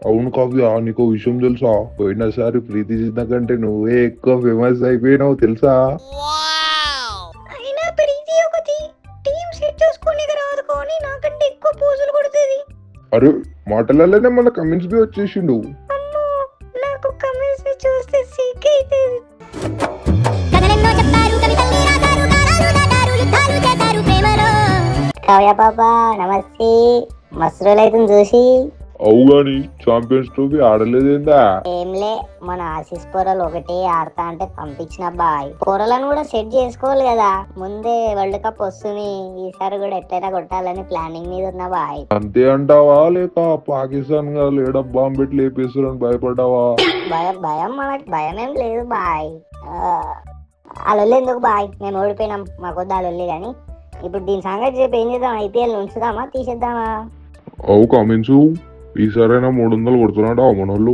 అవును కావ్య, నీకో విషయం తెలుసా? పోయినసారి ప్రీతి జింద కంటే నువ్వే ఎక్కువ ఫేమస్ అయిపోయినావు తెలుసా? అయినా ప్రీతి ఒకటి టీం సెట్ చేసుకోనికి రాదు కానీ నాకంటే ఎక్కువ పోజులు కొడుతుంది. అరే, మాటలలోనే మన కమెంట్స్ బి వచ్చేసిండు. అమ్మో, నాకు కమెంట్స్ చూస్తే సిగ్గు అవుతుంది. కావ్య పాపా నమస్తే, మస్తు రోజులైతుంది చూసి. అవు గాని ఛాంపియన్స్ ట్రోఫీ ఆడలేదేందా? ఏంలే, మన ఆశీస్ పొరలు ఒకటే ఆడతా అంటే పంపించిన బాయ్. పొరలను కూడా సెట్ చేసుకోవాలి కదా, ముందే వరల్డ్ కప్ వస్తుంది, ఈసారి కూడా ఎట్లయినా కొట్టాలని ప్లానింగ్ మీద ఉన్న బాయ్. అంతే అంటావా, లేక పాకిస్తాన్ గా లేడ బాంబు పెట్టి లేపేస్తారని భయపడ్డావా? భయం భయం మనకి భయం ఏం లేదు బాయ్. అలొల్లి ఎందుకు బాయ్, మేము ఓడిపోయినాం, మాకొద్దు అలొల్లి. కానీ ఇప్పుడు దీని సంగతి చెప్పి ఏం చేద్దాం, ఐపీఎల్ ఉంచుదామా తీసేద్దామా? అవు కామెంట్స్, ఈసారైనా 300 కొడుతున్నాడు మనోళ్ళు.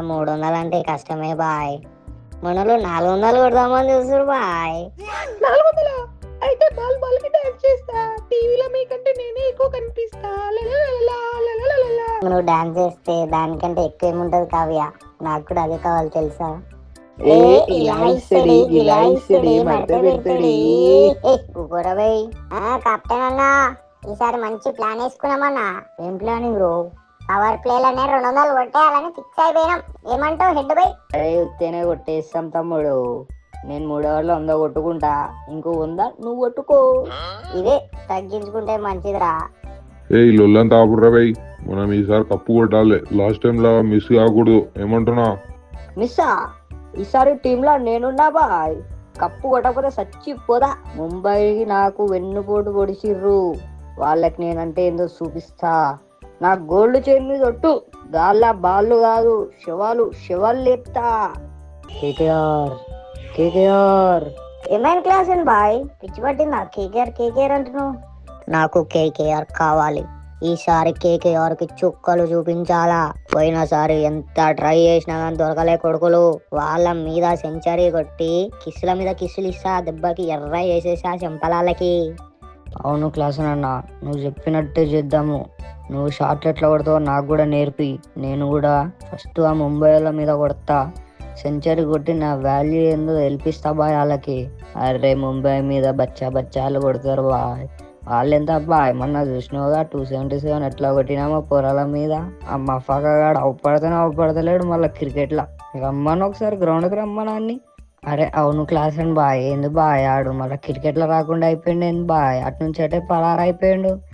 300 అంటే కష్టమే బాయ్, మనలో 400 కొడదామని చూస్తారు బాయ్. 400 అయితే బాల్ బాల్ కి డాన్స్ చేస్తా, టీవీలో మీకంటే నేనే ఎక్కువ కనిపిస్తా. నువ్వు డాన్స్ చేస్తే దానికంటే ఎక్కువ ఏముంటది కావ్య, నాకు కూడా అదే కావాలి తెలుసా. కెప్టెన్ అన్నా, ఈసారి మంచి ప్లాన్ వేసుకున్నామన్నా. ఏం ప్లానింగ్ బ్రో? పవర్ ప్లేలనే 200 కొట్టేయాలని ఫిక్స్ అయిపోయినాం. ఏమంటావు హెడ్ బై? ఉత్తేనే కొట్టేస్తాం తమ్ముడు, నేను 3 ఓవర్లో 100 కొట్టుకుంటా, ఇంకో 100 నువ్వు కొట్టుకో. ఇదే తగ్గించుకుంటే మంచిదిరా. ఏ లొల్లంతా ఆపుర్రా బై, మనం ఈసారి కప్పు కొట్టాలి, లాస్ట్ టైం లా మిస్ కాకూడదు. ఏమంటున్నా? మిస్సా, ఈసారి టీంలో నేనున్నా బాయ్, కప్పు కొట్టకపోతే చచ్చిపోదా. ముంబైకి నాకు వెన్నుపోటు పొడిచిర్రు, వాళ్ళకి నేనంటే ఏందో చూపిస్తా. నా గోల్డ్ చైన్ మీద ఒట్టు, గాల్లా బాళ్ళు కాదు శవాలు లేపుతా. KKR KKR. ఏమైనా క్లాస్ అండి బాయ్, పిచ్చి పట్టిందా? కేకేఆర్ అంటున్నావు? నాకు కేకేఆర్ కావాలి. ఈసారి కేకేఆర్ కి చుక్కలు చూపించాలా. పోయినసారి ఎంత ట్రై చేసినా కానీ దొరకలే కొడుకులు. వాళ్ళ మీద సెంచరీ కొట్టి కిస్సుల మీద కిస్సులు ఇస్తా, దెబ్బకి ఎర్ర వేసేసా చెంపలాలకి. అవును క్లాస్ అన్న, నువ్వు చెప్పినట్టే చేద్దాము. నువ్వు షాట్లు ఎట్లా కొడతావో నాకు కూడా నేర్పి, నేను కూడా ఫస్ట్ ఆ ముంబై వాళ్ళ మీద కొడతా. సెంచరీ కొట్టి నా వాల్యూ ఏందో తెలిపిస్తా బాయ్ వాళ్ళకి. అరే ముంబై మీద బచ్చాలు కొడతారు బాయ్, వాళ్ళెంత బాయ్. మొన్న చూసినావుగా 277 ఎట్లా కొట్టినామో పొరాల మీద. ఆ మఫాకాడు అవుపడతలేడు మళ్ళీ క్రికెట్లా. రమ్మను ఒకసారి గ్రౌండ్కి రమ్మనాన్ని. అరే అవును క్లాస్ అని బాయ్, ఏంది బాయ్ ఆడు మళ్ళీ క్రికెట్లో రాకుండా అయిపోయిండు, ఏంది బాయ్ అటు నుంచి అటే పరారైపోయిండు.